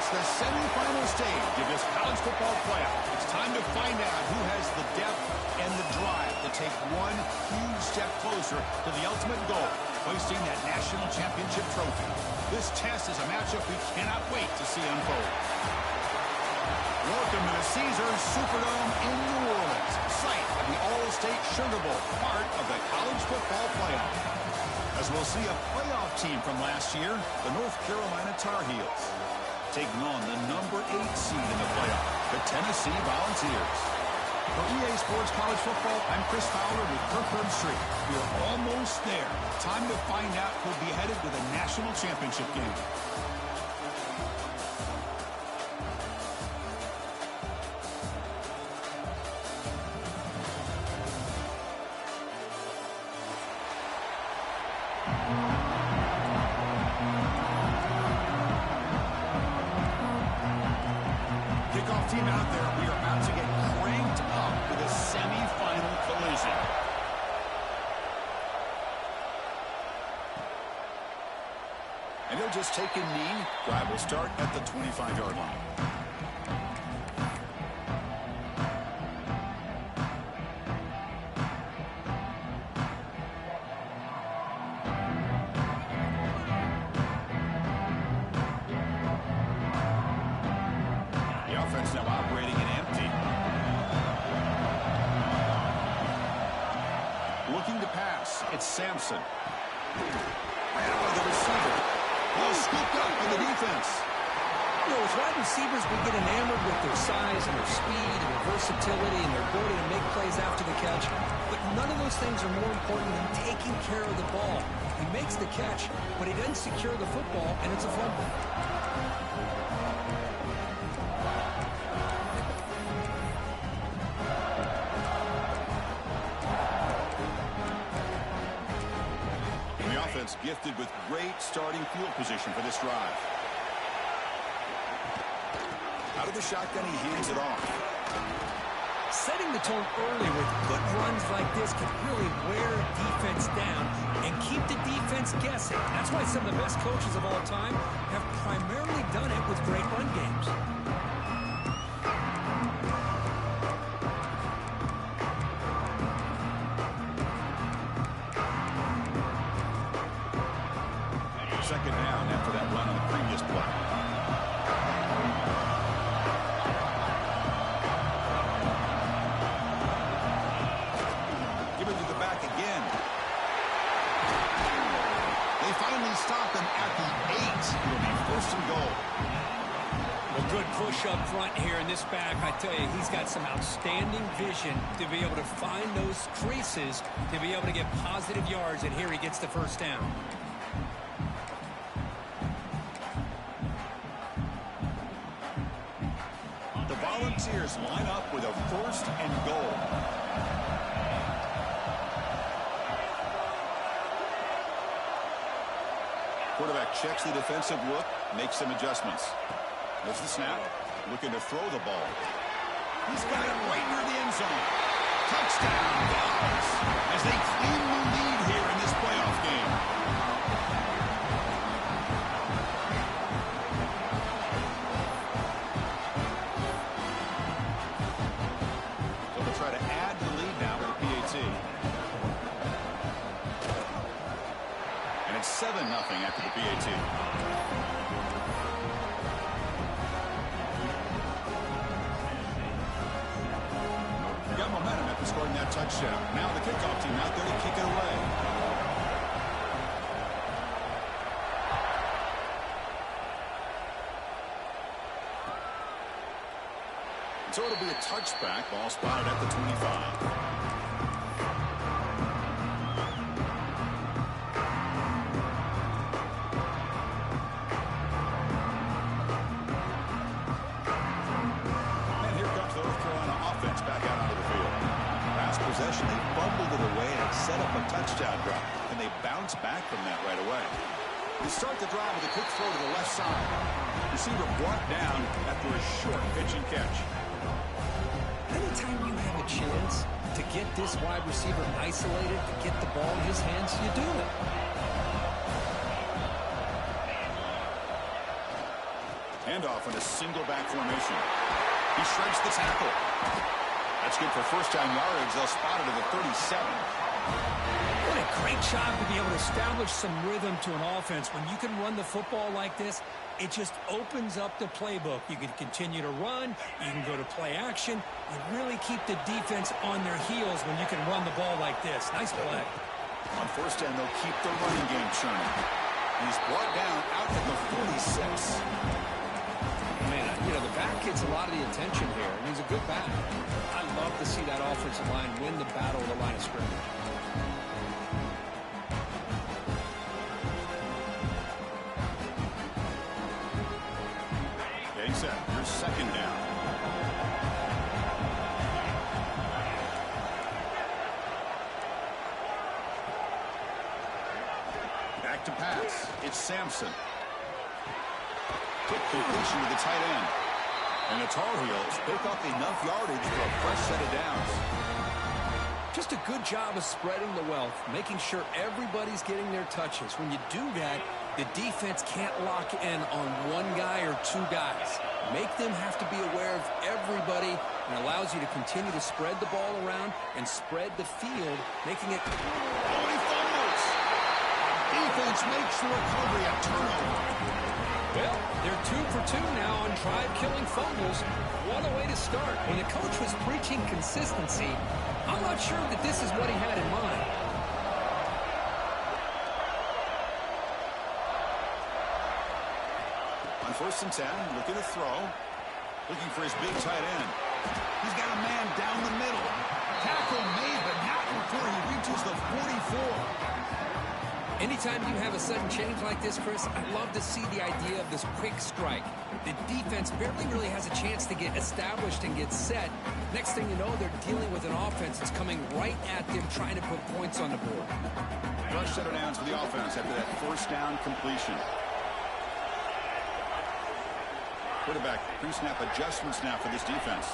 It's the semifinal stage of this college football playoff. It's time to find out who has the depth and the drive to take one huge step closer to the ultimate goal, hoisting that national championship trophy. This test is a matchup we cannot wait to see unfold. Welcome to the Caesars Superdome in New Orleans, site of the All-State Sugar Bowl, part of the college football playoff. As we'll see a playoff team from last year, the North Carolina Tar Heels, taking on the number 8 seed in the playoff, the Tennessee Volunteers. For EA Sports College Football, I'm Chris Fowler with Kirkland Street. We're almost there. Time to find out who'll be headed to the national championship game. Kickoff team out there. We are about to get cranked up with a semifinal collision. And he'll just take a knee. Drive will start at the 25-yard line. Now operating in empty. Looking to pass. It's Sampson. Ran by the receiver. Ball scooped up by the defense. You know, as wide receivers, we get enamored with their size and their speed and their versatility and their ability to make plays after the catch. But none of those things are more important than taking care of the ball. He makes the catch, but he doesn't secure the football, and it's a fumble. Gifted with great starting field position for this drive. Out of the shotgun, he hands it off. Setting the tone early with good runs like this can really wear defense down and keep the defense guessing. That's why some of the best coaches of all time have primarily done it with great run games. Second down after that run on the previous play. Give it to the back again. They finally stop him at the 8. It'll be first and goal. Well, good push up front here in this back. I tell you, he's got some outstanding vision to be able to find those creases, to be able to get positive yards, and here he gets the first down. Volunteers line up with a first and goal. Quarterback checks the defensive look, makes some adjustments. There's the snap, looking to throw the ball. He's got it right near the end zone. Touchdown, Vols, as they claim the lead here in this playoff game. Try to add to the lead now with the PAT. And it's 7-0 after the PAT. We got momentum after scoring that touchdown. Now the kickoff team out there to kick it away. So it'll be a touchback, ball spotted at the 25. And here comes the North Carolina offense back out onto the field. Last possession, they fumbled it away and set up a touchdown drive. And they bounce back from that right away. They start the drive with a quick throw to the left side. Receiver brought down after a short pitch and catch. Anytime you have a chance to get this wide receiver isolated, to get the ball in his hands, you do it. And handoff in a single back formation. He shreds the tackle. That's good for first down yardage. They'll spot it at the 37. What a great job to be able to establish some rhythm to an offense. When you can run the football like this, it just opens up the playbook. You can continue to run. You can go to play action. You really keep the defense on their heels when you can run the ball like this. Nice play. On first down, they'll keep the running game churning. He's brought down out at the 46. Man, you know, the back gets a lot of the attention here, and he's a good back. I love to see that offensive line win the battle of the line of scrimmage. Getting set. Here's second down. Back to pass. It's Sampson. Quick completion to the tight end. And the Tar Heels pick up enough yardage for a fresh set of downs. Just a good job of spreading the wealth, making sure everybody's getting their touches. When you do that, the defense can't lock in on one guy or two guys. Make them have to be aware of everybody, and allows you to continue to spread the ball around and spread the field, making it... Oh, he fumbles! Defense makes the recovery a turnover. Well, they're 2 for 2 now on drive-killing fumbles. What a way to start. When the coach was preaching consistency, I'm not sure that this is what he had in mind. On first and 10, looking to throw. Looking for his big tight end. He's got a man down the middle. Tackle made, but not before he reaches the 44. Anytime you have a sudden change like this, Chris, I love to see the idea of this quick strike. The defense barely really has a chance to get established and get set. Next thing you know, they're dealing with an offense that's coming right at them, trying to put points on the board. Rush set of downs for the offense after that first down completion. Quarterback pre-snap adjustments now for this defense.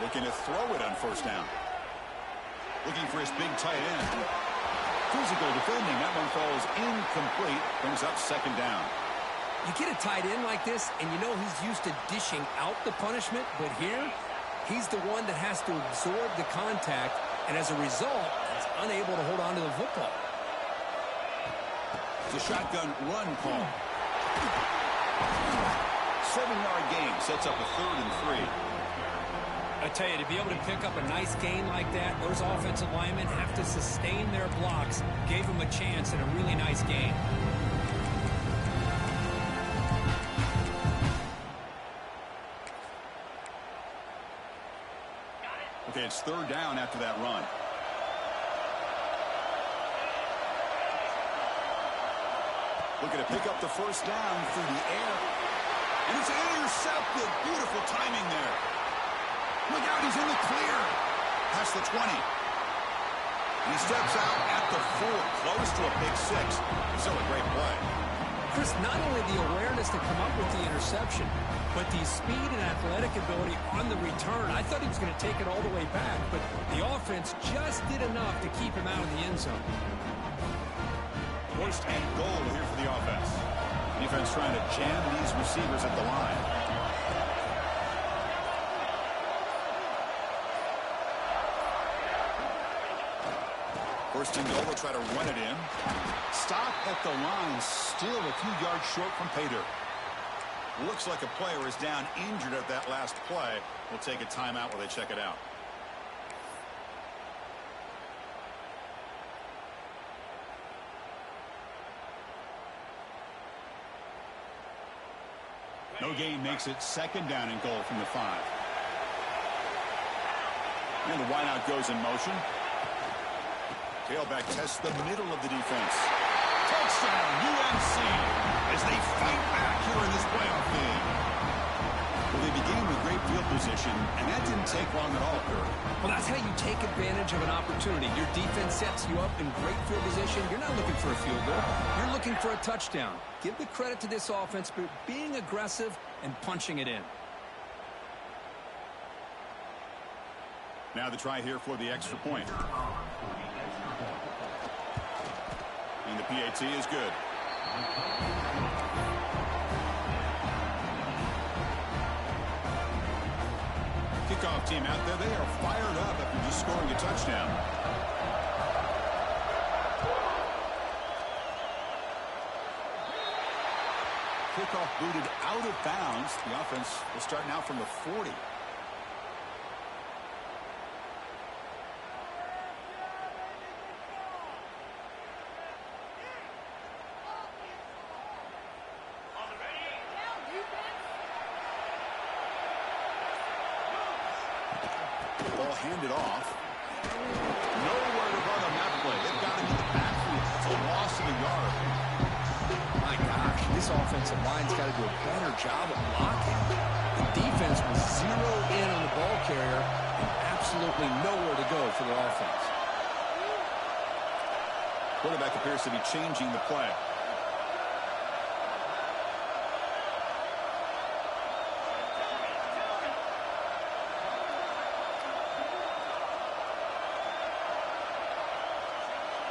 Looking to throw it on first down. Looking for his big tight end. Physical defending. That one falls incomplete. Brings up second down. You get a tight end like this, and you know he's used to dishing out the punishment, but here, he's the one that has to absorb the contact, and as a result, he's unable to hold on to the football. It's a shotgun run call. 7-yard gain sets up a 3rd and 3. I tell you, to be able to pick up a nice gain like that, those offensive linemen have to sustain their blocks. Gave them a chance and a really nice gain. Okay, it's 3rd down after that run. Looking to pick up the first down through the air. And it's intercepted. Beautiful timing there. Look out, he's in the clear. Past the 20. And he steps out at the 4, close to a pick 6. Still a great play. Chris, not only the awareness to come up with the interception, but the speed and athletic ability on the return. I thought he was going to take it all the way back, but the offense just did enough to keep him out of the end zone. 1st and goal here for the offense. Defense trying to jam these receivers at the line. First and goal, they'll try to run it in. Stop at the line, still a few yards short from pay dirt. Looks like a player is down injured at that last play. We'll take a timeout while they check it out. No gain makes it 2nd down and goal from the 5. And the wideout goes in motion. Tailback tests the middle of the defense. Touchdown, UNC, as they fight back here in this playoff game. Well, they began with great field position, and that didn't take long at all, Kurt. Well, that's how you take advantage of an opportunity. Your defense sets you up in great field position. You're not looking for a field goal. You're looking for a touchdown. Give the credit to this offense for being aggressive and punching it in. Now the try here for the extra point. And the PAT is good. Kickoff team out there, they are fired up after just scoring a touchdown. Kickoff booted out of bounds. The offense will start now from the 40. Ball handed off. Nowhere to run on that play. They've got him in the backfield. It's a loss of a yard. My gosh, this offensive line's got to do a better job of blocking. The defense was zeroed in on the ball carrier and absolutely nowhere to go for their offense. Quarterback appears to be changing the play.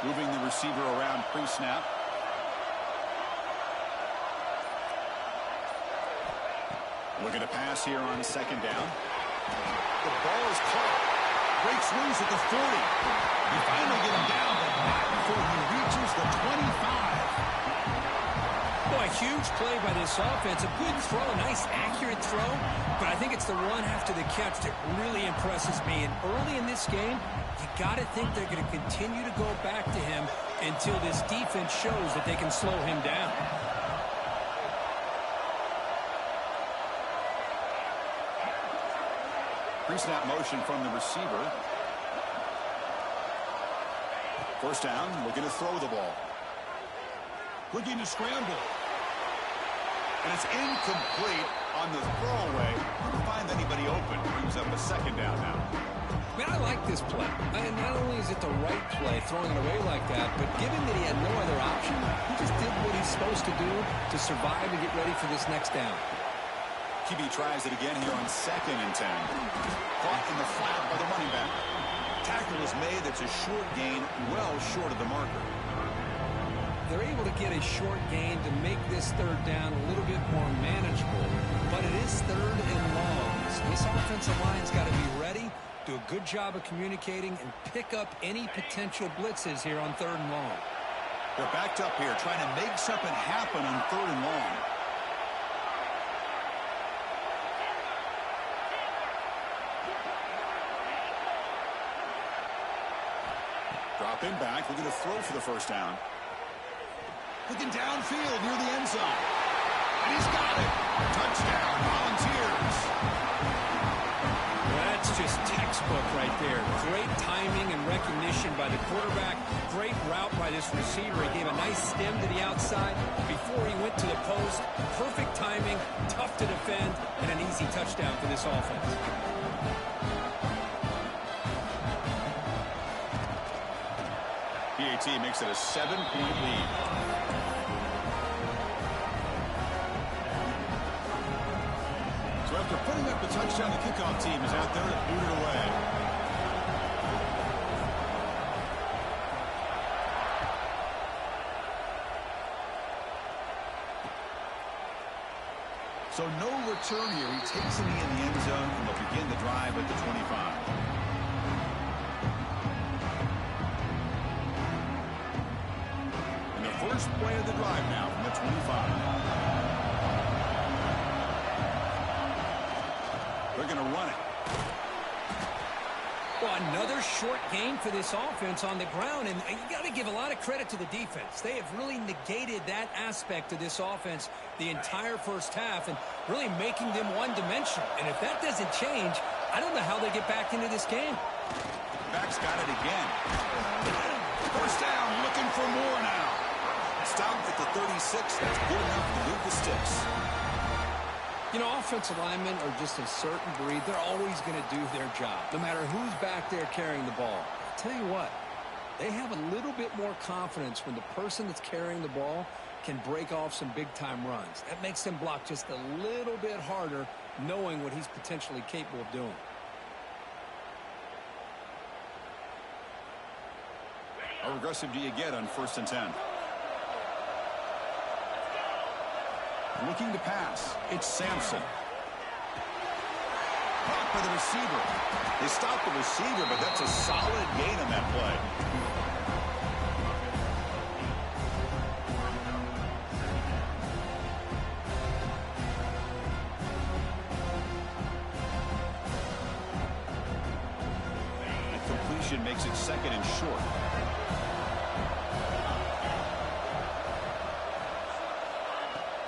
Moving the receiver around pre-snap. Looking to pass here on second down. The ball is caught. Breaks loose at the 40. You finally get him down, but not before he reaches the 25. Boy, huge play by this offense. A good throw, a nice accurate throw. But I think it's the run after the catch that really impresses me. And early in this game, you got to think they're going to continue to go back to him until this defense shows that they can slow him down. Pre-snap motion from the receiver. First down, looking to throw the ball. Looking to scramble. And it's incomplete on the throwaway. Couldn't find anybody open. Brings up a second down now. Man, I like this play. And not only is it the right play, throwing it away like that, but given that he had no other option, he just did what he's supposed to do to survive and get ready for this next down. QB tries it again here on 2nd and 10. Caught in the flat by the running back. Tackle is made. That's a short gain, well short of the marker. They're able to get a short gain to make this third down a little bit more manageable. But it is third and long. So this offensive line's got to be ready, do a good job of communicating, and pick up any potential blitzes here on third and long. They're backed up here, trying to make something happen on third and long. Dropping back, looking to throw for the first down. Looking downfield near the end zone. And he's got it. Touchdown, Volunteers. That's just textbook right there. Great timing and recognition by the quarterback. Great route by this receiver. He gave a nice stem to the outside before he went to the post. Perfect timing, tough to defend, and an easy touchdown for this offense. PAT makes it a 7-point lead. So after putting up the touchdown, the kickoff team is out there to boot it away. So no return here. He takes a knee in the end zone, and they'll begin the drive at the 25. First play of the drive now from the 25. They're going to run it. Well, another short gain for this offense on the ground, and you got to give a lot of credit to the defense. They have really negated that aspect of this offense the entire first half and really making them one-dimensional. And if that doesn't change, I don't know how they get back into this game. Back's got it again. First down, looking for more now. Stopped at the 36. That's good enough to move the sticks. You know, offensive linemen are just a certain breed. They're always going to do their job, no matter who's back there carrying the ball. I'll tell you what, they have a little bit more confidence when the person that's carrying the ball can break off some big-time runs. That makes them block just a little bit harder, knowing what he's potentially capable of doing. How aggressive do you get on 1st and 10? Looking to pass. It's Sampson. Caught by the receiver. They stopped the receiver, but that's a solid gain on that play. The completion makes it 2nd and short.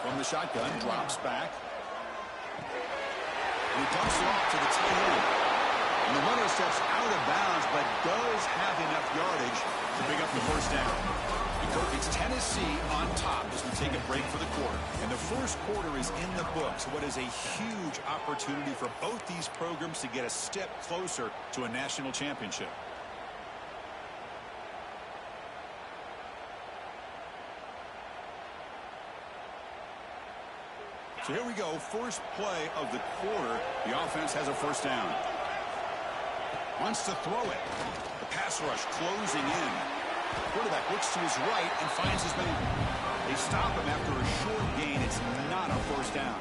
From the shotgun, drops back. And he dumps it off to the tight end. And the runner steps out of bounds, but does have enough yardage to pick up the first down. It's Tennessee on top as we take a break for the quarter. And the first quarter is in the books. What is a huge opportunity for both these programs to get a step closer to a national championship. So here we go, first play of the quarter. The offense has a first down. Wants to throw it. The pass rush closing in. Quarterback looks to his right and finds his man. They stop him after a short gain. It's not a first down.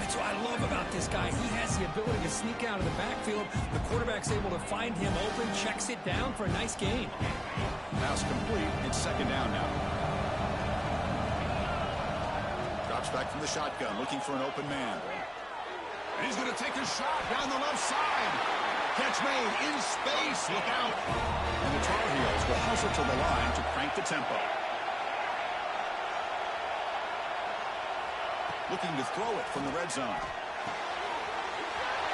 That's what I love about this guy. He has the ability to sneak out of the backfield. The quarterback's able to find him open, checks it down for a nice gain. Pass complete. It's 2nd down now. Back from the shotgun, looking for an open man. And he's going to take a shot down the left side. Catch made in space. Look out. And the Tar Heels will hustle to the line to crank the tempo. Looking to throw it from the red zone.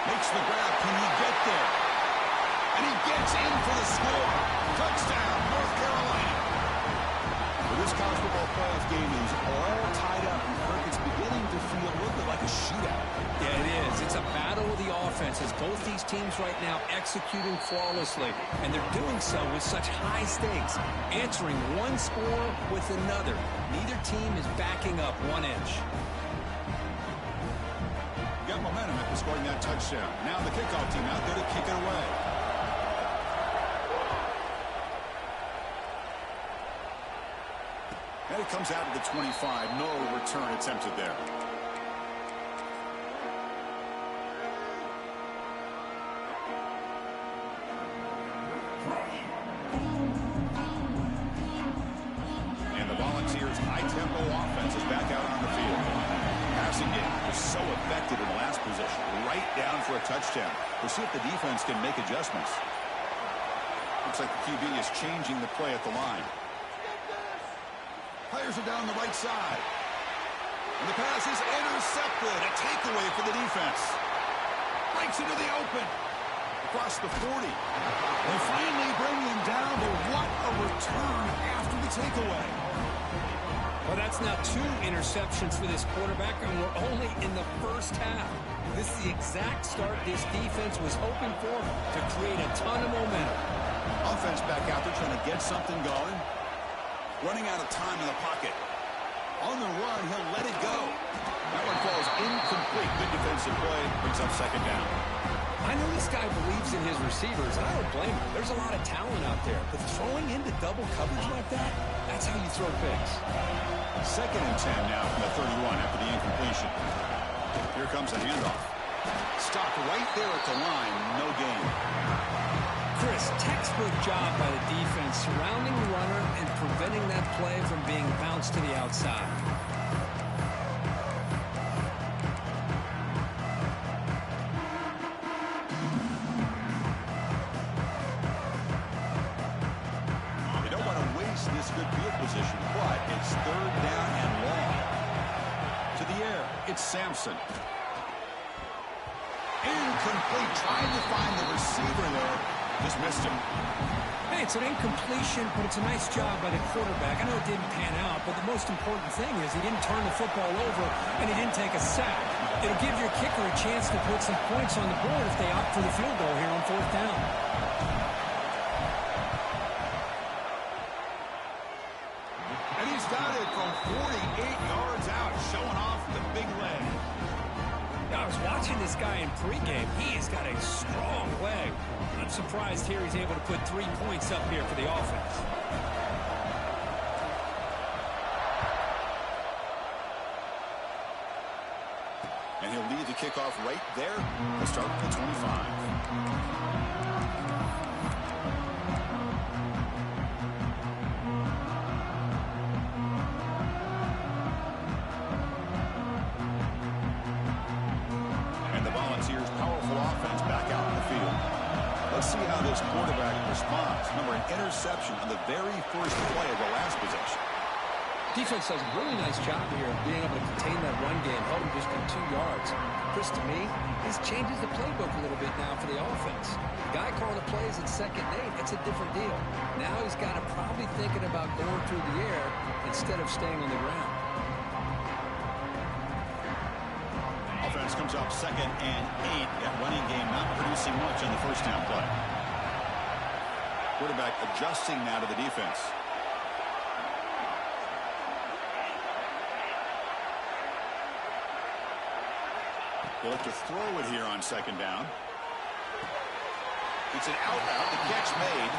Makes the grab. Can he get there? And he gets in for the score. Touchdown, North Carolina. Well, this college football playoff game is all tied up. It's beginning to feel a little bit like a shootout. Yeah, it is. It's a battle of the offenses. Both these teams right now executing flawlessly, and they're doing so with such high stakes, answering one score with another. Neither team is backing up 1 inch. Got momentum after scoring that touchdown. Now the kickoff team out there to kick it away. And it comes out to the 25. No return attempted there. And the Volunteers' high-tempo offense is back out on the field. Passing game was so effective in the last possession. Right down for a touchdown. We'll see if the defense can make adjustments. Looks like the QB is changing the play at the line. Players are down the right side. And the pass is intercepted. A takeaway for the defense. Breaks into the open. Across the 40. They finally bring him down, but what a return after the takeaway. Well, that's now 2 interceptions for this quarterback, and we're only in the first half. This is the exact start this defense was hoping for to create a ton of momentum. Offense back out there trying to get something going. Running out of time in the pocket. On the run, he'll let it go. That one falls incomplete. Good defensive play. Brings up 2nd down. I know this guy believes in his receivers, and I don't blame him. There's a lot of talent out there. But throwing into double coverage like that, that's how you throw picks. 2nd and 10 now from the 31 after the incompletion. Here comes a handoff. Stopped right there at the line. No gain. Chris, textbook job by the defense surrounding the runner and preventing that play from being bounced to the outside. You don't want to waste this good field position, but it's 3rd down and long. To the air, it's Sampson. Incomplete, trying to find the receiver there. Just missed him. Hey, it's an incompletion, but it's a nice job by the quarterback. I know it didn't pan out, but the most important thing is he didn't turn the football over and he didn't take a sack. It'll give your kicker a chance to put some points on the board if they opt for the field goal here on 4th down. And he's got it from 48 yards out, showing off the big leg. I was watching this guy in pregame. He has got a strong leg. I'm surprised here he's able to put 3 points up here for the offense. And he'll lead the kickoff right there. We'll start at the 25. Let's see how this quarterback responds. Remember, an interception on the very first play of the last possession. Defense does a really nice job here of being able to contain that run game, held him just in 2 yards. Chris, to me, this changes the playbook a little bit now for the offense. The guy calling the plays at 2nd and 8, that's a different deal. Now he's got to probably thinking about going through the air instead of staying on the ground. Offense comes up 2nd and 8. That running game not producing much on the first down play. Quarterback adjusting now to the defense. They'll have to throw it here on 2nd down. It's an out route. The catch made.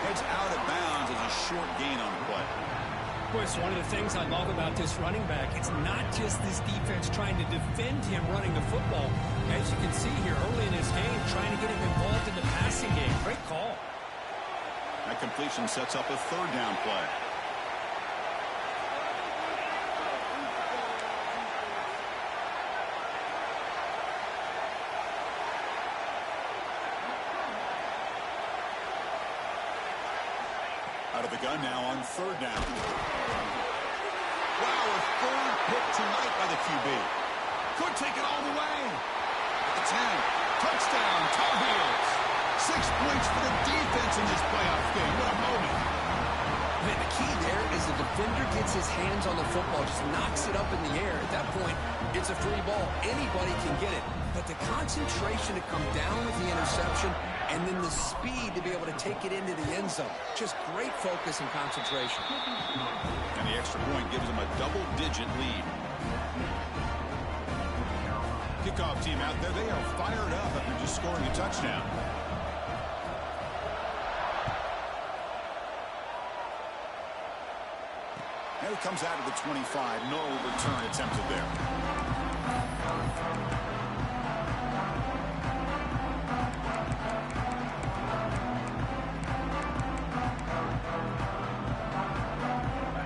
Heads out of bounds as a short gain on the play. Of course, one of the things I love about this running back, it's not just this defense trying to defend him running the football. As you can see here early in this game, trying to get him involved in the passing game. Great call. That completion sets up a 3rd down play. Out of the gun now on 3rd down. Wow, a 3rd pick tonight by the QB. Could take it all the way. At the 10. Touchdown, Tar Heels. 6 points for the defense in this playoff game. What a moment. Man, the key there is the defender gets his hands on the football, just knocks it up in the air. At that point, it's a free ball. Anybody can get it. But the concentration to come down with the interception and then the speed to be able to take it into the end zone. Just great focus and concentration. And the extra point gives them a double-digit lead. Kickoff team out there, they are fired up after just scoring a touchdown. And it comes out of the 25. No return attempted there.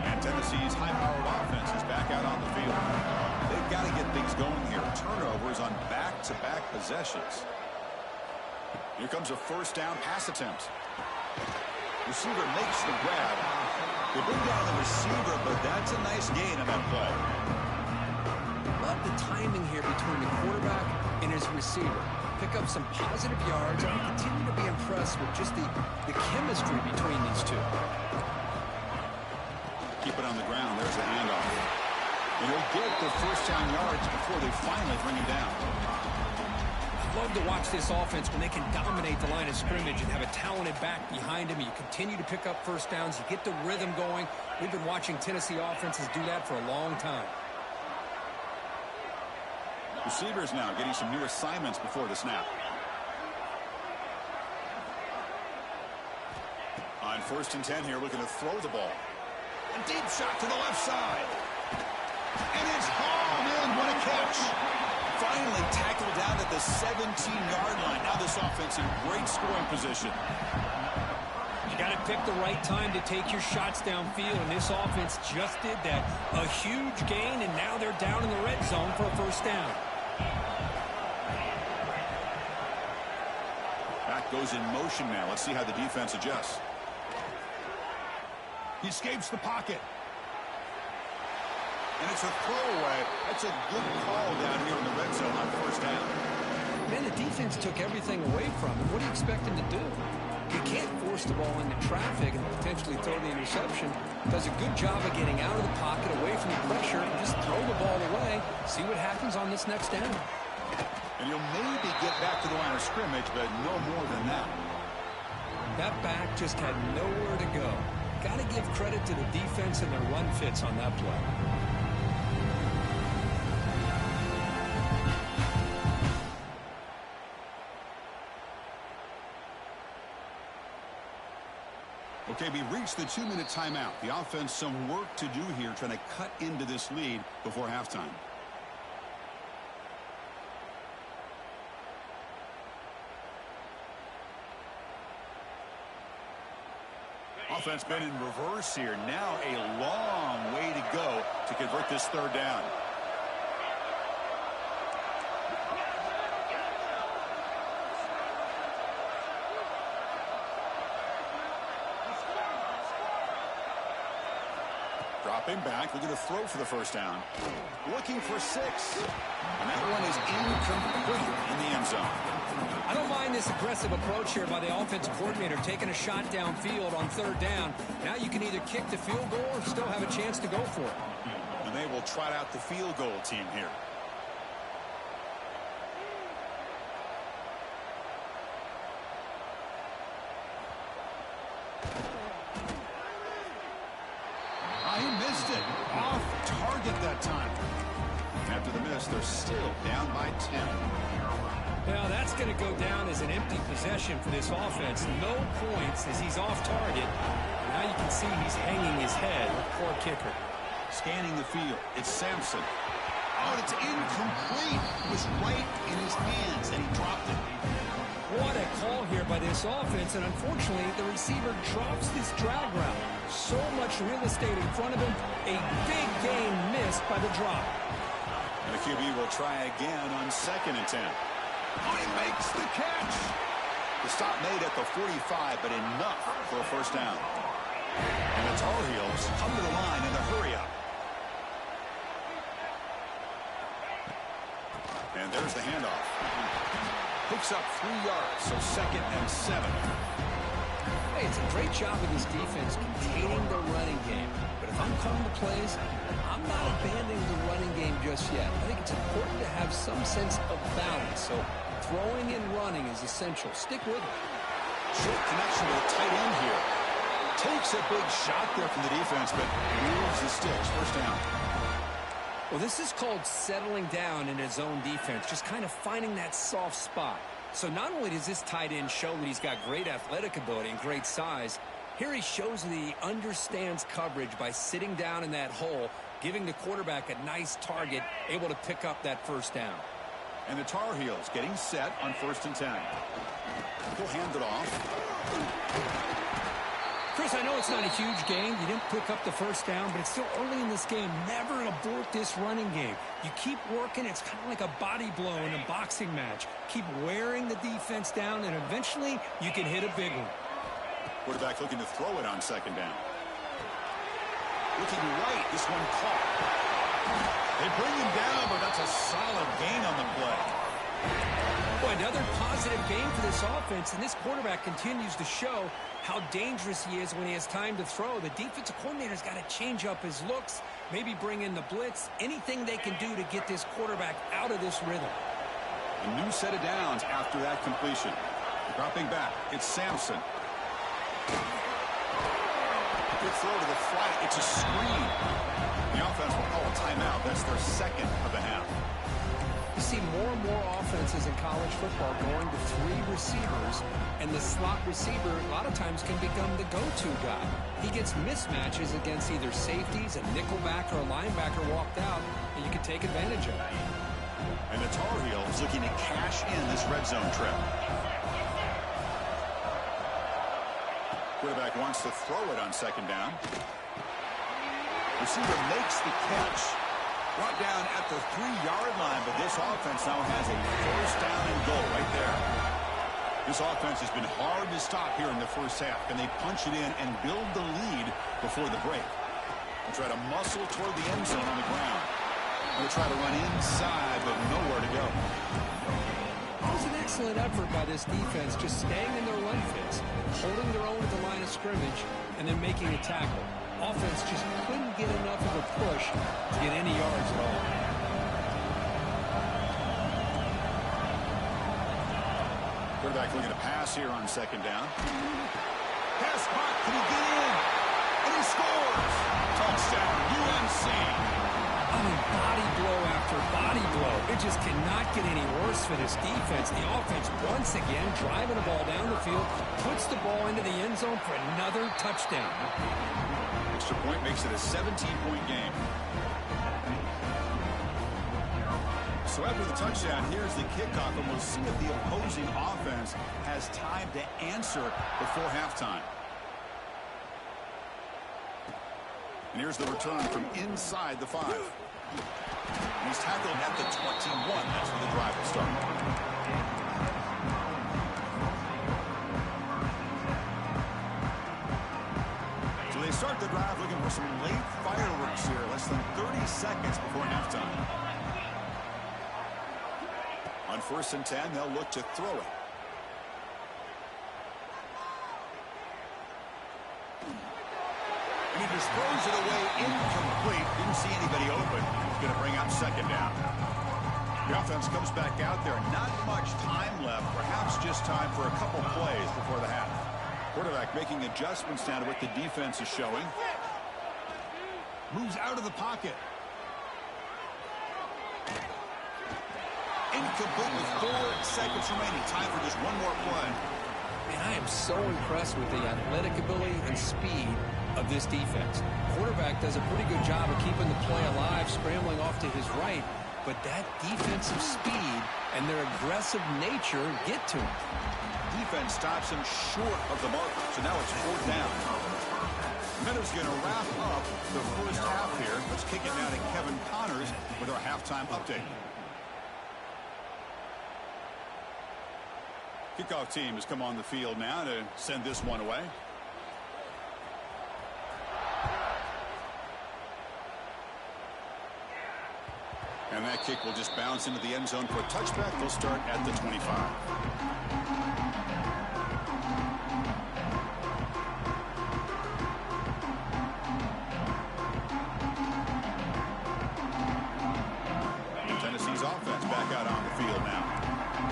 And Tennessee's high-powered offense is back out on the field. They've got to get things going here. Turnovers on back-to-back possessions. Here comes a 1st down pass attempt. Receiver makes the grab. They bring down the receiver, but that's a nice gain on that play. Love the timing here between the quarterback and his receiver. Pick up some positive yards, and I continue to be impressed with just the chemistry between these two. Keep it on the ground. There's the handoff. And he'll get the 1st down yards before they finally bring him down. Love to watch this offense when they can dominate the line of scrimmage and have a talented back behind him. You continue to pick up 1st downs. You get the rhythm going. We've been watching Tennessee offenses do that for a long time. Receivers now getting some new assignments before the snap. On 1st and 10 here, looking to throw the ball. A deep shot to the left side. And it's hauled in. What a catch. Finally tackled down at the 17-yard line. Now this offense in great scoring position. You got to pick the right time to take your shots downfield, and this offense just did that. A huge gain, and now they're down in the red zone for a 1st down. Back goes in motion now. Let's see how the defense adjusts. He escapes the pocket. And it's a throwaway. That's a good call down here in the red zone on 1st down. Man, the defense took everything away from him. What do you expect him to do? You can't force the ball into traffic and potentially throw the interception. Does a good job of getting out of the pocket, away from the pressure, and just throw the ball away. See what happens on this next down. And you'll maybe get back to the line of scrimmage, but no more than that. That back just had nowhere to go. Got to give credit to the defense and their run fits on that play. Okay, we reached the 2-minute timeout. The offense some work to do here, trying to cut into this lead before halftime. Offense been in reverse here. Now a long way to go to convert this third down. Dropping back, looking to throw for the first down. Looking for 6. And that one is incomplete in the end zone. I don't mind this aggressive approach here by the offensive coordinator, taking a shot downfield on third down. Now you can either kick the field goal or still have a chance to go for it. And they will trot out the field goal team here. He missed it. Off target that time. After the miss, they're still down by 10. Now that's going to go down as an empty possession for this offense. No points as he's off target. Now you can see he's hanging his head. Poor kicker. Scanning the field. It's Sampson. Oh, and it's incomplete. It was right in his hands, and he dropped it. What a call here by this offense, and unfortunately, the receiver drops this drag route. So much real estate in front of him. A big gain missed by the drop. And the QB will try again on 2nd and 10. Oh, he makes the catch. The stop made at the 45, but enough for a first down. And the Tar Heels come to the line in the hurry-up. And there's the handoff. Picks up 3 yards, so 2nd and 7. Hey, it's a great job of this defense containing the running game. But if I'm calling the plays, I'm not abandoning the running game just yet. I think it's important to have some sense of balance. So throwing and running is essential. Stick with it. Short connection with a tight end here. Takes a big shot there from the defense, but moves the sticks. First down. Well, this is called settling down in his own defense, just kind of finding that soft spot. So not only does this tight end show that he's got great athletic ability and great size, here he shows that he understands coverage by sitting down in that hole, giving the quarterback a nice target, able to pick up that first down. And the Tar Heels getting set on 1st and 10. He'll hand it off. Chris, I know it's not a huge gain. You didn't pick up the first down, but it's still early in this game. Never abort this running game. You keep working. It's kind of like a body blow in a boxing match. Keep wearing the defense down, and eventually you can hit a big one. Quarterback looking to throw it on 2nd down. Looking right. This one caught. They bring him down, but that's a solid gain on the play. Boy, another positive game for this offense, and this quarterback continues to show how dangerous he is when he has time to throw. The defensive coordinator's got to change up his looks, maybe bring in the blitz, anything they can do to get this quarterback out of this rhythm. A new set of downs after that completion. Dropping back, it's Sampson. Good throw to the flat. It's a screen. The offense will call a timeout. That's their 2nd of the half. You see more and more offenses in college football going to 3 receivers, and the slot receiver a lot of times can become the go-to guy. He gets mismatches against either safeties, a nickelback, or a linebacker walked out, and you can take advantage of it. And the Tar Heels looking to cash in this red zone trip. Quarterback wants to throw it on 2nd down. Receiver makes the catch. Brought down at the 3-yard line, but this offense now has a first down and goal right there. This offense has been hard to stop here in the first half. Can they punch it in and build the lead before the break? They'll try to muscle toward the end zone on the ground. They'll try to run inside, but nowhere to go. It was an excellent effort by this defense, just staying in their run fits, holding their own at the line of scrimmage, and then making a tackle. Offense just couldn't get enough of a push to get any yards at all. Quarterback looking to pass here on 2nd down. Pass caught. Can he get in? And he scores. Touchdown, UNC. I mean, body blow after body blow. It just cannot get any worse for this defense. The offense, once again, driving the ball down the field, puts the ball into the end zone for another touchdown. Extra point makes it a 17-point game. So after the touchdown, here's the kickoff, and we'll see if the opposing offense has time to answer before halftime. And here's the return from inside the 5. He's tackled at the 21. That's where the drive will start. So they start the drive looking for some late fireworks here. Less than 30 seconds before halftime. On 1st and 10, they'll look to throw it. And he just throws it away incomplete. Didn't see anybody open. He's going to bring up 2nd down. The offense comes back out there. Not much time left. Perhaps just time for a couple plays before the half. Quarterback making adjustments now to what the defense is showing. Moves out of the pocket. Incomplete with 4 seconds remaining. Time for just one more play. And I am so impressed with the athletic ability and speed of this defense. Quarterback does a pretty good job of keeping the play alive, scrambling off to his right, but that defensive speed and their aggressive nature get to him. Defense stops him short of the marker, so now it's 4th down. Meadows going to wrap up the first half here. Let's kick it now to Kevin Connors with our halftime update. Kickoff team has come on the field now to send this one away. And that kick will just bounce into the end zone for a touchback. They'll start at the 25. Tennessee's offense back out on the field now.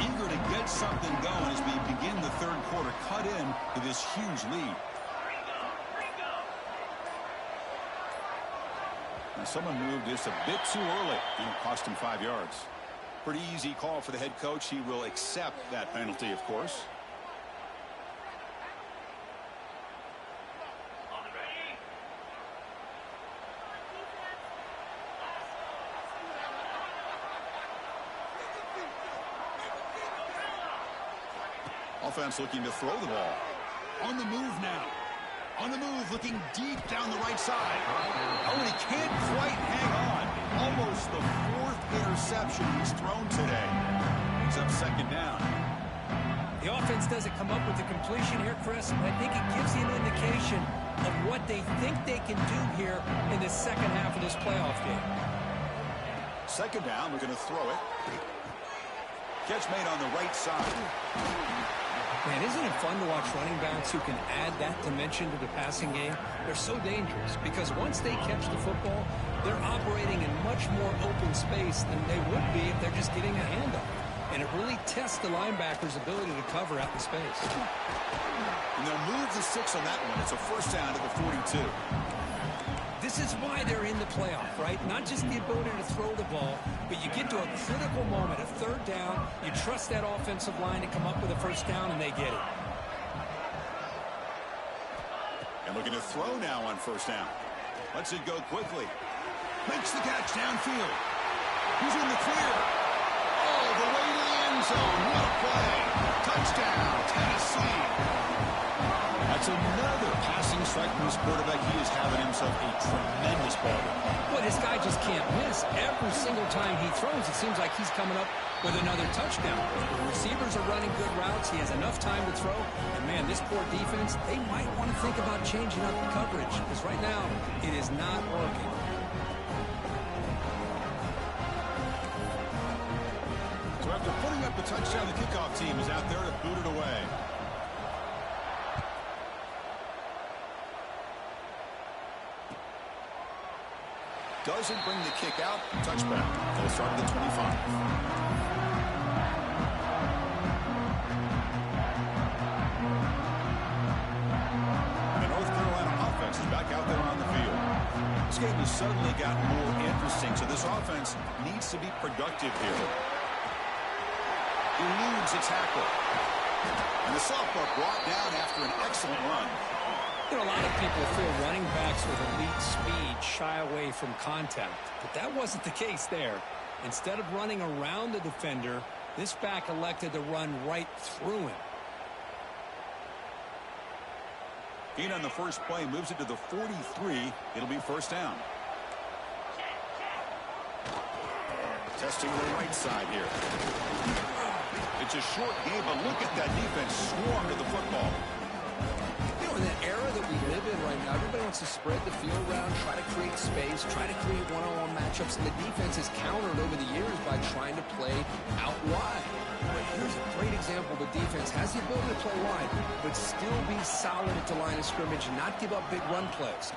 Eager to get something going as we begin the 3rd quarter. Cut in to this huge lead. And someone moved just a bit too early, and it cost him 5 yards. Pretty easy call for the head coach. He will accept that penalty, of course. Offense looking to throw the ball. On the move now. On the move, looking deep down the right side. Oh, and he can't quite hang on. Almost the 4th interception he's thrown today. He's up 2nd down. The offense doesn't come up with the completion here, Chris, but I think it gives you an indication of what they think they can do here in the 2nd half of this playoff game. 2nd down, we're going to throw it. Catch made on the right side. Man, isn't it fun to watch running backs who can add that dimension to the passing game? They're so dangerous because once they catch the football, they're operating in much more open space than they would be if they're just getting a handoff. And it really tests the linebacker's ability to cover out the space. And they'll move the 6 on that one. It's a 1st down at the 42. This is why they're in the playoff, right? Not just the ability to throw the ball, but you get to a critical moment, a 3rd down. You trust that offensive line to come up with a 1st down, and they get it. And looking to throw now on 1st down. Lets it go quickly. Makes the catch downfield. He's in the clear. All the way to the end zone. What a play. Touchdown, Tennessee. That's another passing strike from his quarterback. He is having himself a tremendous ball game. Well, this guy just can't miss. Every single time he throws, it seems like he's coming up with another touchdown. The receivers are running good routes. He has enough time to throw. And, man, this poor defense, they might want to think about changing up the coverage because right now it is not working. So after putting up the touchdown, the kickoff team is out there to boot it away. Doesn't bring the kick out. Touchback. They'll start at the 25. The North Carolina offense is back out there on the field. This game has suddenly gotten more interesting, so this offense needs to be productive here. Eludes a tackle. And the sophomore brought down after an excellent run. You know, a lot of people feel running backs with elite speed shy away from contact, but that wasn't the case there. Instead of running around the defender, this back elected to run right through him. Gain on the first play moves it to the 43. It'll be first down. Testing the right side here. It's a short game, but look at that defense swarm to the football. You know, in that era that we live in right now, everybody wants to spread the field around, try to create space, try to create one-on-one matchups, and the defense has countered over the years by trying to play out wide. But here's a great example. The defense has the ability to play wide, but still be solid at the line of scrimmage and not give up big run plays.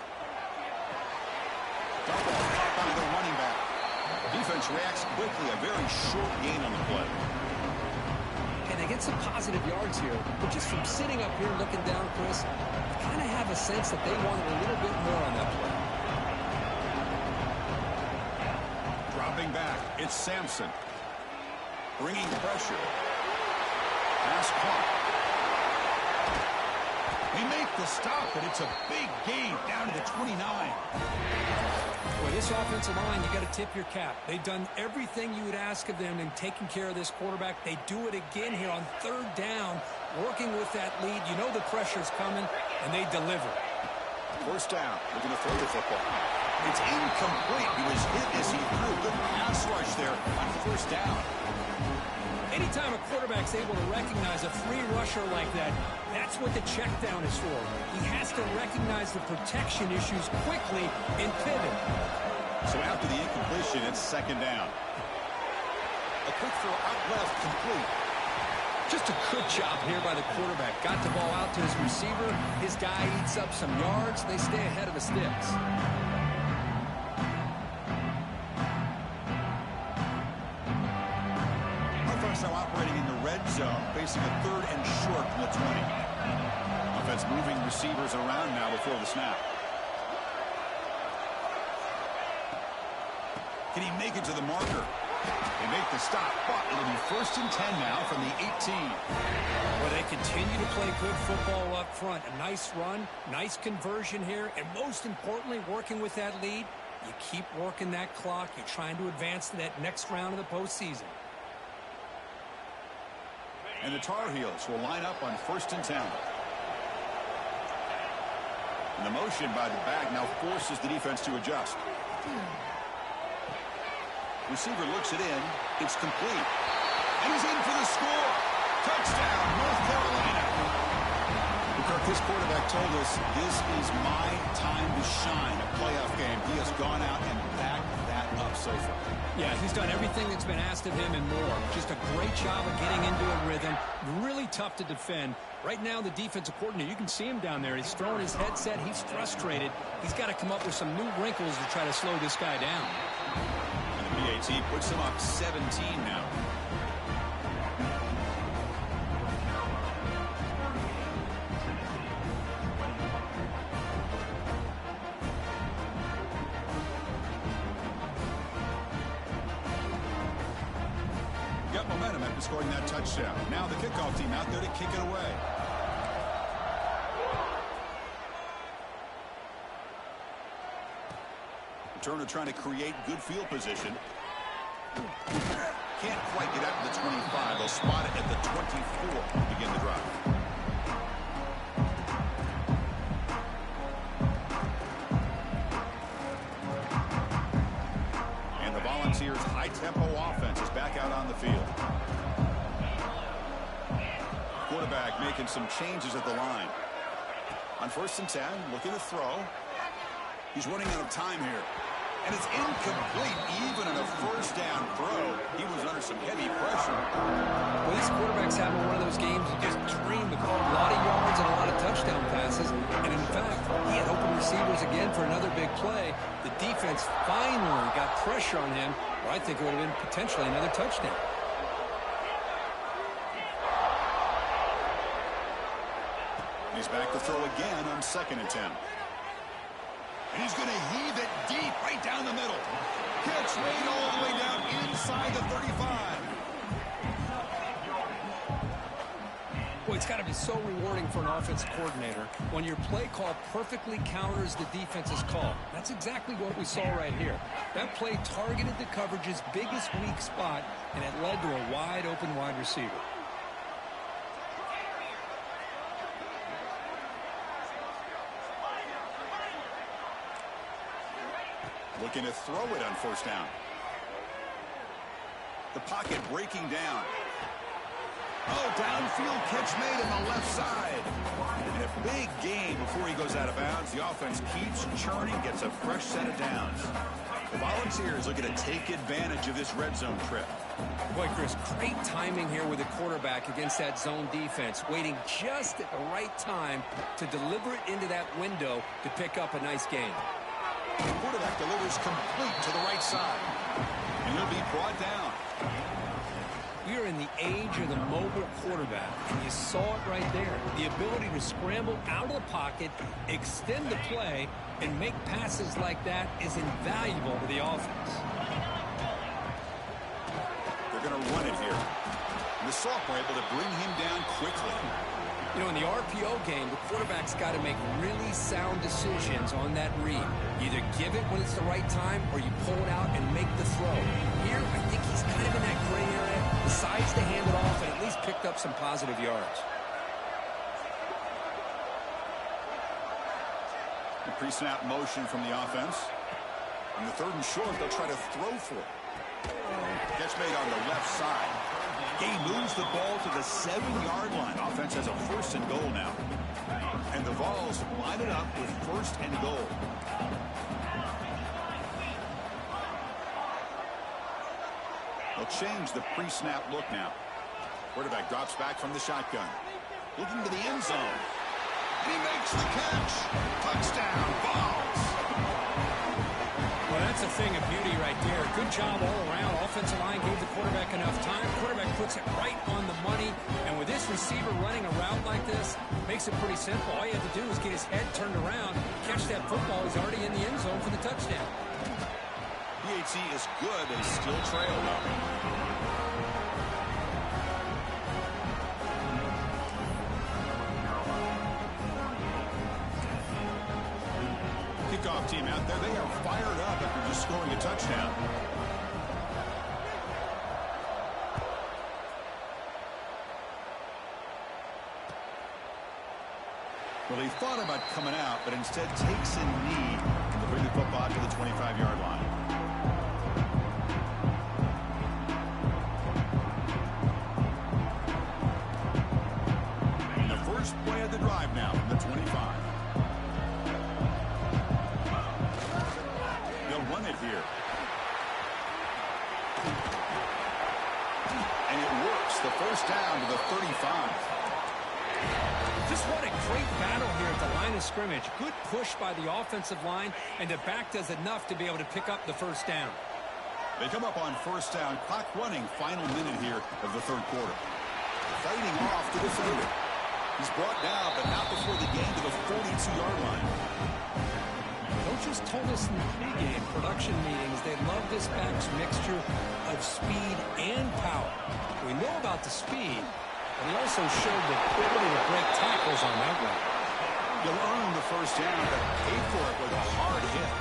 Double up by the running back. Defense reacts quickly. A very short gain on the play. And they get some positive yards here, but just from sitting up here looking down, Chris, I kind of have a sense that they wanted a little bit more on that play. Dropping back, it's Sampson. Bringing pressure. Pass caught. They make the stop, but it's a big gain down to the 29. Well, this offensive line, you got to tip your cap. They've done everything you would ask of them in taking care of this quarterback. They do it again here on third down, working with that lead. You know the pressure's coming, and they deliver. First down, looking to throw the football. It's incomplete. He was hit as he threw. Good pass rush there on first down. Anytime a quarterback's able to recognize a free rusher like that, that's what the check down is for. He has to recognize the protection issues quickly and pivot. So after the incompletion, it's second down. A quick throw out left, complete. Just a good job here by the quarterback. Got the ball out to his receiver. His guy eats up some yards. They stay ahead of the sticks. Now operating in the red zone, facing a third and short from the 20. Offense moving receivers around now before the snap. Can he make it to the marker? They make the stop, but it'll be first and 10 now from the 18. Well, they continue to play good football up front. A nice run, nice conversion here, and most importantly, working with that lead, you keep working that clock. You're trying to advance to that next round of the postseason. And the Tar Heels will line up on first and 10. And the motion by the back now forces the defense to adjust. Receiver looks it in. It's complete. And he's in for the score. Touchdown, North Carolina. Kirk, this quarterback told us this is my time to shine. A playoff game. He has gone out and backed that up so far. Yeah, he's done everything that's been asked of him and more. Just a great job of getting into a rhythm. Really tough to defend. Right now, the defensive coordinator, you can see him down there. He's throwing his headset. He's frustrated. He's got to come up with some new wrinkles to try to slow this guy down. And the PAT puts him up 17 now. Momentum after scoring that touchdown. Now the kickoff team out there to kick it away. Returner trying to create good field position. Can't quite get out to the 25. They'll spot it at the 24 to begin the drive. And the Volunteers' high-tempo offense is back out on the field. Quarterback making some changes at the line. On first and 10, looking to throw. He's running out of time here. And it's incomplete, even on a first down throw. He was under some heavy pressure. Well, this quarterback's having one of those games you just dream of. A lot of yards and a lot of touchdown passes. And in fact, he had open receivers again for another big play. The defense finally got pressure on him, or I think it would have been potentially another touchdown. He's back to throw again on second and 10. And he's going to heave it deep right down the middle. Catch made all the way down inside the 35. Boy, it's got to be so rewarding for an offensive coordinator when your play call perfectly counters the defense's call. That's exactly what we saw right here. That play targeted the coverage's biggest weak spot, and it led to a wide-open wide receiver. Looking to throw it on first down. The pocket breaking down. Oh, downfield catch made on the left side. And a big gain before he goes out of bounds. The offense keeps churning, gets a fresh set of downs. The Volunteers looking to take advantage of this red zone trip. Boy, Chris, great timing here with the quarterback against that zone defense, waiting just at the right time to deliver it into that window to pick up a nice gain. The quarterback delivers complete to the right side. And he'll be brought down. We are in the age of the mobile quarterback, and you saw it right there. The ability to scramble out of the pocket, extend the play, and make passes like that is invaluable to the offense. They're going to run it here. And the sophomore able to bring him down quickly. You know, in the RPO game, the quarterback's got to make really sound decisions on that read. You either give it when it's the right time or you pull it out and make the throw. Here, I think he's kind of in that gray area, decides to hand it off and at least picked up some positive yards. The pre-snap motion from the offense. On the 3rd and short, they'll try to throw for it. Catch made on the left side. He moves the ball to the 7-yard line. Offense has a 1st and goal now. And the Vols line it up with 1st and goal. They'll change the pre-snap look now. Quarterback drops back from the shotgun. Looking to the end zone. And he makes the catch. Touchdown, Vols. Well, that's a thing of beauty right there. Good job all around. Offensive line gave the quarterback enough time. Quarterback puts it right on the money. And with this receiver running a route like this, makes it pretty simple. All you have to do is get his head turned around, catch that football. He's already in the end zone for the touchdown. PAT is good, but he's still trailed up. Kickoff team out there. They are fired up after just scoring a touchdown. Well, he thought about coming out, but instead takes a knee to bring the football to the 25-yard line. And the first play of the drive now from the 25. Run it here. And it works. The first down to the 35. Just what a great battle here at the line of scrimmage. Good push by the offensive line, and the back does enough to be able to pick up the first down. They come up on first down. Clock running. Final minute here of the 3rd quarter. Fighting off to defend it. He's brought down, but not before the gain to the 42-yard line. Coaches told us in the pregame production meetings they love this back's mixture of speed and power. We know about the speed, but he also showed the ability to break tackles on that one. You'll earn the first down, but pay for it with a hard hit.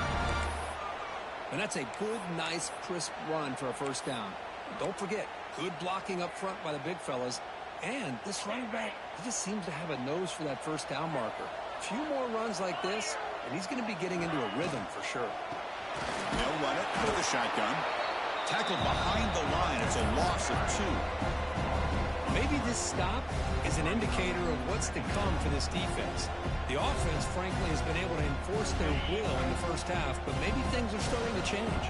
And that's a good, nice, crisp run for a first down. Don't forget, good blocking up front by the big fellas. And this running back, he just seems to have a nose for that first down marker. A few more runs like this, and he's going to be getting into a rhythm for sure. They'll run it with a shotgun. Tackled behind the line. It's a loss of 2. Maybe this stop is an indicator of what's to come for this defense. The offense, frankly, has been able to enforce their will in the first half, but maybe things are starting to change.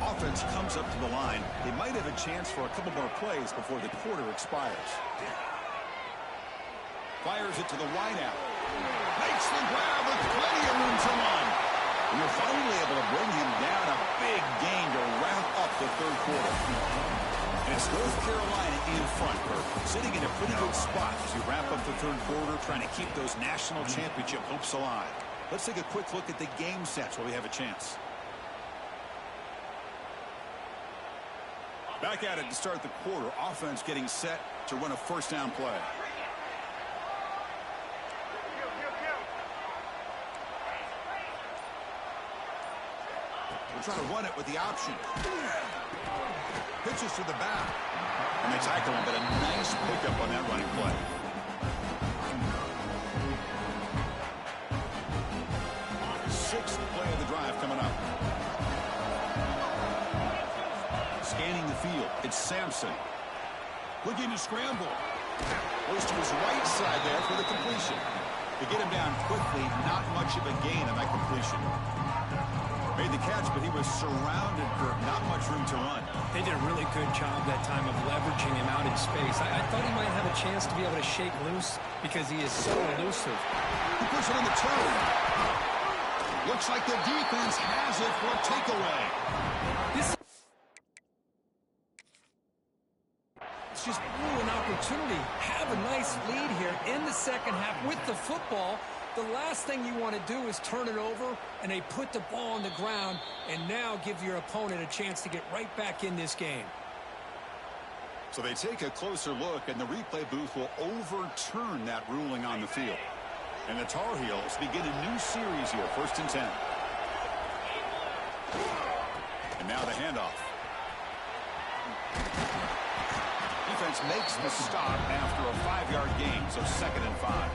Offense comes up to the line. They might have a chance for a couple more plays before the quarter expires. Fires it to the wideout. Makes the grab with plenty of room to run. And you're finally able to bring him down. A big gain to wrap up the 3rd quarter. And it's North Carolina in front, Kirk, sitting in a pretty good spot as we wrap up the 3rd quarter, trying to keep those national championship hopes alive. Let's take a quick look at the game sets while we have a chance. Back at it to start the quarter. Offense getting set to run a first down play. We're trying to run it with the option. Pitches to the back. And they tackle him, but a nice pickup on that running play. Sixth play of the drive coming up. It's Sampson. Looking to scramble. Goes to his right side there for the completion. To get him down quickly, not much of a gain on that completion. Made the catch, but he was surrounded, Kirk. Not much room to run. They did a really good job that time of leveraging him out in space. I thought he might have a chance to be able to shake loose because he is so elusive. He puts it on the turn. Looks like the defense has it for a takeaway. It's just an opportunity. Have a nice lead here in the second half with the football. The last thing you want to do is turn it over, and they put the ball on the ground and now give your opponent a chance to get right back in this game. So they take a closer look, and the replay booth will overturn that ruling on the field. And the Tar Heels begin a new series here, 1st and 10. And now the handoff. Defense makes the stop after a 5-yard gain, so 2nd and 5.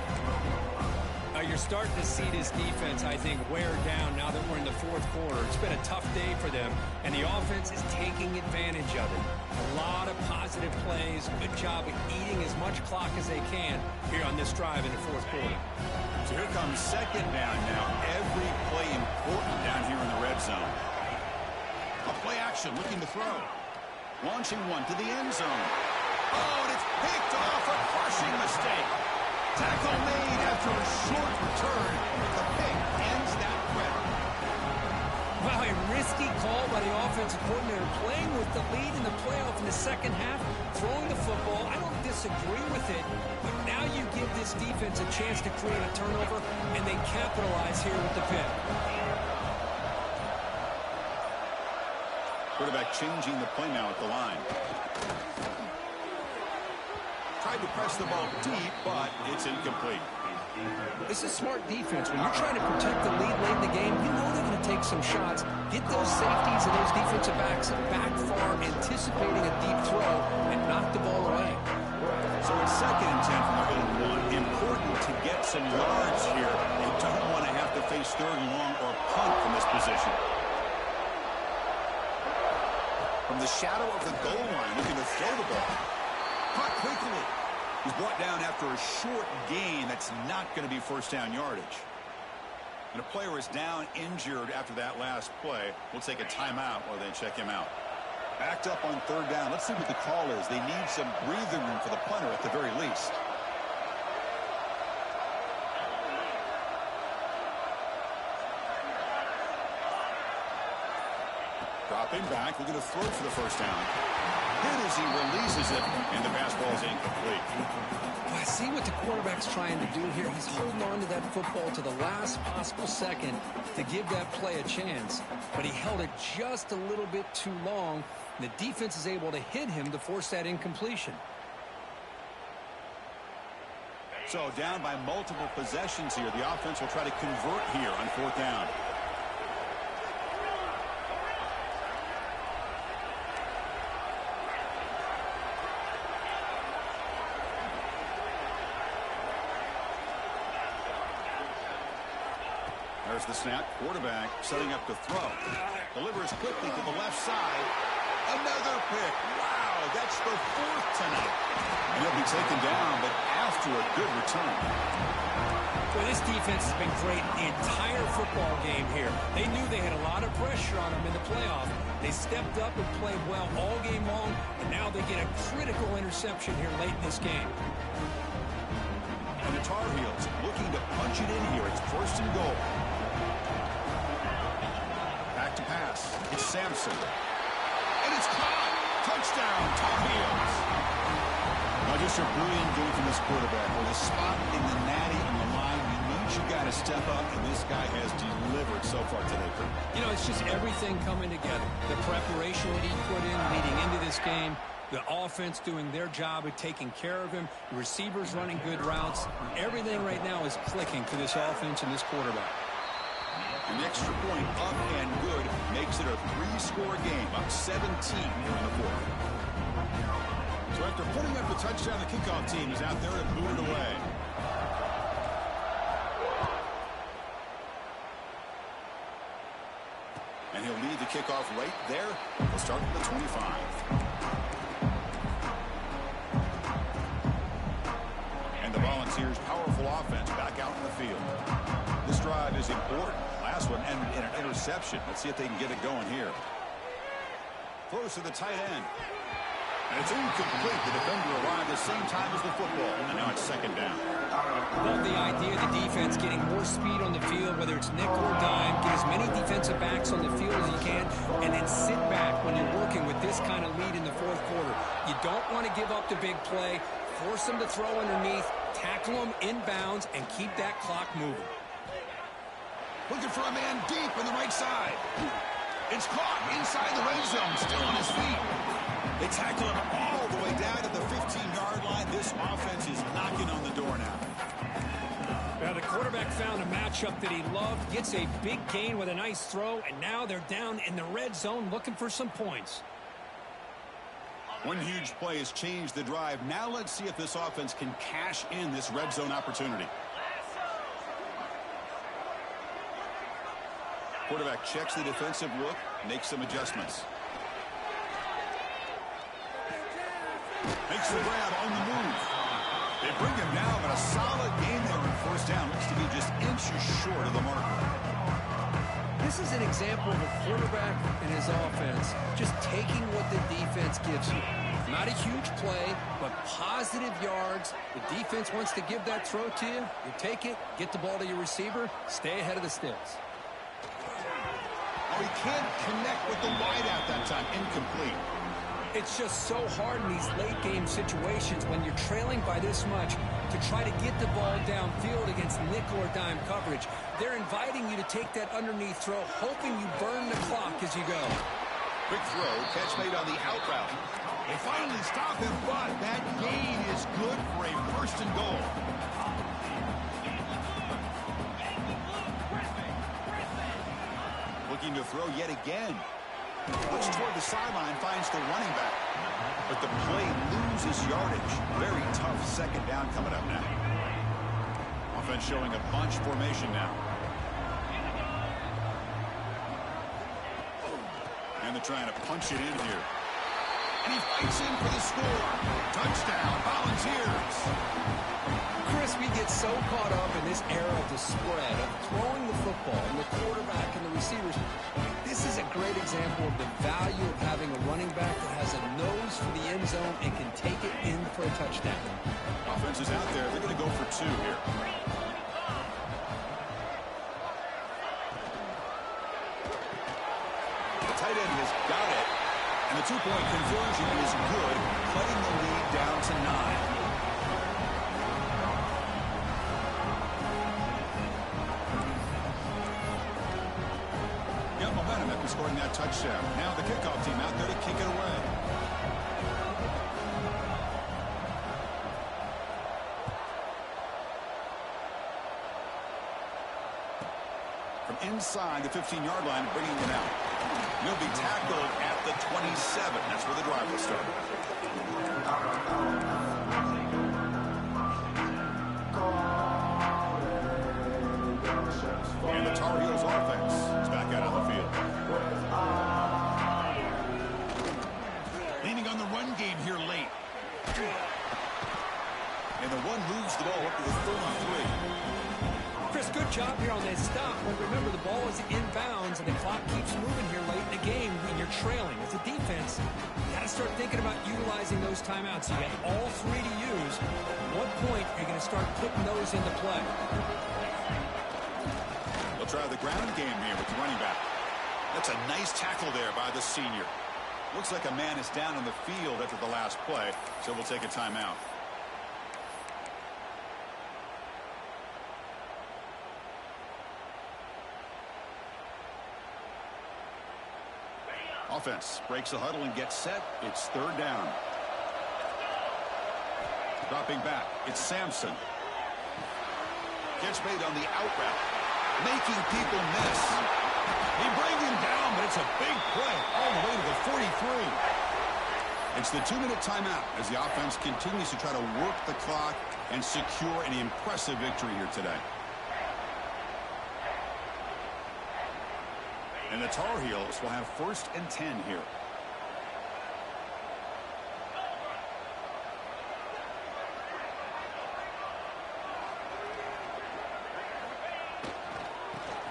You're starting to see this defense, I think, wear down now that we're in the 4th quarter. It's been a tough day for them, and the offense is taking advantage of it. A lot of positive plays. Good job of eating as much clock as they can here on this drive in the 4th quarter. So here comes 2nd down now. Every play important down here in the red zone. A play action, looking to throw. Launching one to the end zone. Oh, and it's picked off. A crushing mistake. Tackle made after a short return. The pick ends that threat. Wow, a risky call by the offensive coordinator, playing with the lead in the playoff in the second half, throwing the football. I don't disagree with it, but now you give this defense a chance to create a turnover, and they capitalize here with the pick. Quarterback changing the play now at the line. Tried to press the ball deep, but it's incomplete. This is smart defense. When you're trying to protect the lead late in the game, you know they're going to take some shots, get those safeties and those defensive backs back far, anticipating a deep throw, and knock the ball away. So it's 2nd and 10 from their own 1. Important to get some yards here. They don't want to have to face 3rd and long or punt from this position. From the shadow of the goal line, looking to throw the ball. Caught quickly. He's brought down after a short gain. That's not going to be 1st down yardage. And a player is down injured after that last play. We'll take a timeout while they check him out. Backed up on 3rd down. Let's see what the call is. They need some breathing room for the punter at the very least. Dropping back, looking to throw for the 1st down. Hit as he releases it, and the pass ball is incomplete. I see what the quarterback's trying to do here. He's holding on to that football to the last possible second to give that play a chance. But he held it just a little bit too long. And the defense is able to hit him to force that incompletion. So down by multiple possessions here. The offense will try to convert here on 4th down. There's the snap. Quarterback setting up to throw. Delivers quickly to the left side. Another pick. Wow, that's the 4th tonight. And he'll be taken down, but after a good return. Well, this defense has been great the entire football game here. They knew they had a lot of pressure on them in the playoff. They stepped up and played well all game long, and now they get a critical interception here late in this game. And the Tar Heels looking to punch it in here. It's 1st and goal. Back to pass. It's Sampson. And it's caught. Touchdown, Tar Heels. Now just a brilliant game from this quarterback. With a spot in the natty on the line, you got to step up, and this guy has delivered so far today. You know, it's just everything coming together. The preparation that he put in leading into this game, the offense doing their job of taking care of him, the receivers running good routes. Everything right now is clicking for this offense and this quarterback. An extra point up and good makes it a 3-score game, up 17 here in the 4th. So after putting up the touchdown, the kickoff team is out there to boot it away. And he'll lead the kickoff right there. We'll start at the 25. the Volunteers' powerful offense back out in the field. This drive is important. Last one ended in an interception. Let's see if they can get it going here. Throws to the tight end. And it's incomplete. The defender arrived at the same time as the football. And now it's second down. Love the idea of the defense getting more speed on the field, whether it's nickel or dime. Get as many defensive backs on the field as you can, and then sit back when you're working with this kind of lead in the fourth quarter. You don't want to give up the big play. Force them to throw underneath, tackle them inbounds, and keep that clock moving. Looking for a man deep on the right side. It's caught inside the red zone, still on his feet. They tackle him all the way down to the 15-yard line. This offense is knocking on the door now. Now the quarterback found a matchup that he loved, gets a big gain with a nice throw, and now they're down in the red zone looking for some points. One huge play has changed the drive. Now let's see if this offense can cash in this red zone opportunity. Quarterback checks the defensive look, makes some adjustments. Makes the grab on the move. They bring him down, but a solid gain there on first down. Looks to be just inches short of the marker. This is an example of a quarterback and his offense just taking what the defense gives you. Not a huge play, but positive yards. The defense wants to give that throw to you. You take it, get the ball to your receiver, stay ahead of the sticks. Oh, he can't connect with the wideout that time. Incomplete. It's just so hard in these late-game situations when you're trailing by this much to try to get the ball downfield against nickel or dime coverage. They're inviting you to take that underneath throw, hoping you burn the clock as you go. Quick throw, catch made on the out route. They finally stop him, but that gain is good for a first and goal. Looking to throw yet again. Looks toward the sideline, finds the running back. But the play loses yardage. Very tough second down coming up now. Offense showing a bunch formation now. And they're trying to punch it in here. And he fights in for the score. Touchdown, Volunteers. Chris, we get so caught up in this era of the spread, of throwing the football, and the quarterback and the receivers. This is a great example of the value of having a running back that has a nose for the end zone and can take it in for a touchdown. Offense is out there. They're going to go for two here. The tight end has got it. And the two-point conversion is good, cutting the lead down to 9. Scoring that touchdown. Now the kickoff team out there to kick it away. From inside the 15-yard line, bringing it out. He'll be tackled at the 27. That's where the drive will start. And the Tar Heels offense is back out on the field. Leaning on the run game here late. And the one moves the ball up to the 33. Chris, good job here on that stop. But remember, the ball is inbounds, and the clock keeps moving here late in the game when you're trailing. As a defense, you got to start thinking about utilizing those timeouts. You got all three to use. At what point are you going to start putting those into play? They'll try the ground game here with the running back. That's a nice tackle there by the senior. Looks like a man is down on the field after the last play, so we'll take a timeout. Offense breaks the huddle and gets set. It's third down. Dropping back, it's Sampson. Catch made on the out route, making people miss. He brings him down, but it's a big play all the way to the 43. It's the 2-minute timeout as the offense continues to try to work the clock and secure an impressive victory here today. And the Tar Heels will have 1st and 10 here.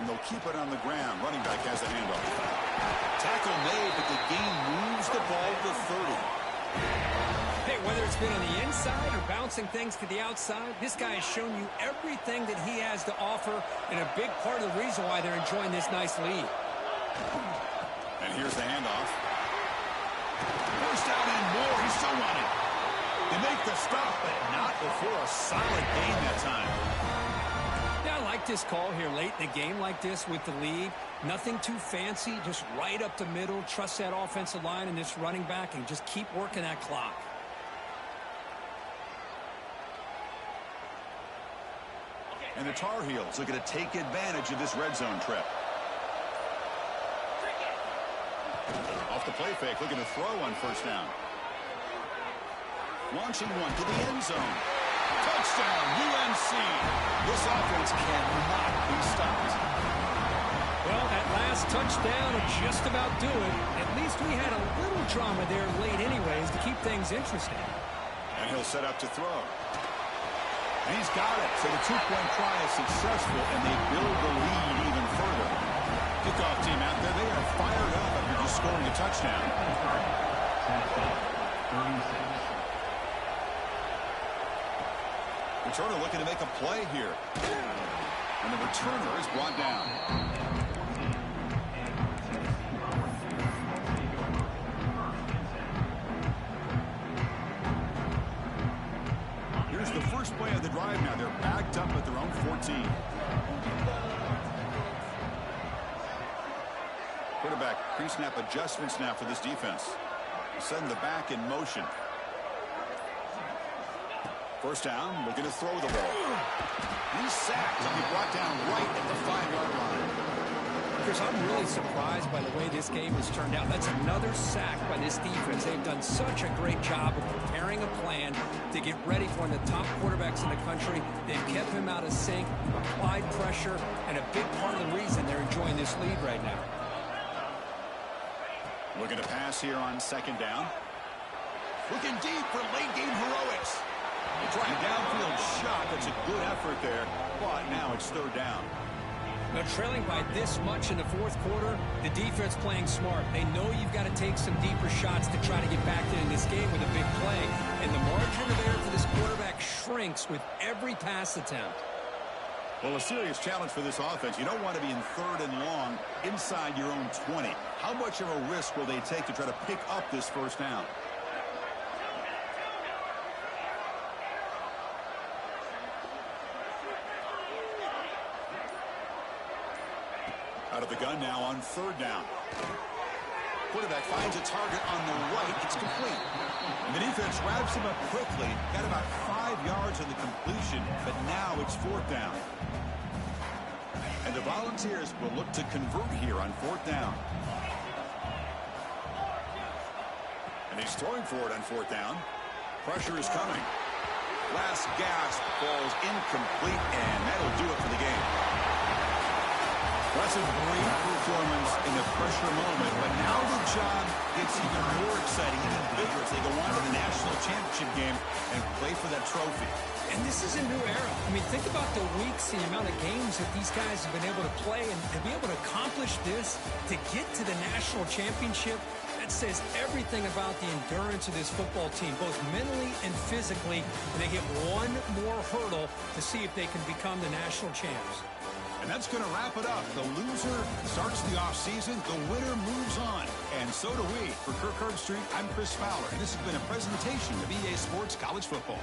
and they'll keep it on the ground. Running back has a handoff. Tackle made, but the gain moves the ball to 30. Hey, whether it's been on the inside or bouncing things to the outside, this guy has shown you everything that he has to offer, and a big part of the reason why they're enjoying this nice lead. And here's the handoff. First down and more. He's still running. They make the stop, but not before a solid gain that time. Yeah, I like this call here late in the game like this with the lead. Nothing too fancy, just right up the middle. Trust that offensive line and this running back and just keep working that clock. And the Tar Heels looking to take advantage of this red zone trip. Off the play fake, looking to throw on first down. Launching one to the end zone. Touchdown, UNC. This offense cannot be stopped. Well, that last touchdown will just about do it. At least we had a little drama there late anyways to keep things interesting. And he'll set up to throw. And he's got it. So the two-point try is successful, and they build the lead even further. Kickoff team out there, they are fired up after just scoring a touchdown. Returner looking to make a play here. And the returner is brought down. Here's the first play of the drive now. They're backed up at their own 14. Quarterback pre-snap adjustments now for this defense. Send the back in motion. First down, looking to throw the ball. He's sacked and he brought down right at the 5-yard line. Chris, I'm really surprised by the way this game has turned out. That's another sack by this defense. They've done such a great job of preparing a plan to get ready for one of the top quarterbacks in the country. They've kept him out of sync, applied pressure, and a big part of the reason they're enjoying this lead right now. Looking to pass here on second down. Looking deep for late game heroics. They try a downfield shot. That's a good effort there, but now it's third down. Now, trailing by this much in the fourth quarter, the defense playing smart. They know you've got to take some deeper shots to try to get back in this game with a big play. And the margin of error for this quarterback shrinks with every pass attempt. Well, a serious challenge for this offense. You don't want to be in third and long inside your own 20. How much of a risk will they take to try to pick up this first down? Out of the gun now on third down. Quarterback finds a target on the right. It's complete. And the defense wraps him up quickly. Got about 5 yards on the completion, but now it's fourth down. And the Volunteers will look to convert here on fourth down. And he's throwing for it on fourth down. Pressure is coming. Last gasp falls incomplete, and that'll do it for the game. That's a great performance in the pressure moment, but now the job gets even more exciting, even bigger as they go on to the national championship game and play for that trophy. And this is a new era. I mean, think about the weeks, the amount of games that these guys have been able to play, and to be able to accomplish this, to get to the national championship, that says everything about the endurance of this football team, both mentally and physically, and they get one more hurdle to see if they can become the national champs. And that's going to wrap it up. The loser starts the offseason. The winner moves on. And so do we. For Kirk Herbstreit, I'm Chris Fowler. And this has been a presentation of EA Sports College Football.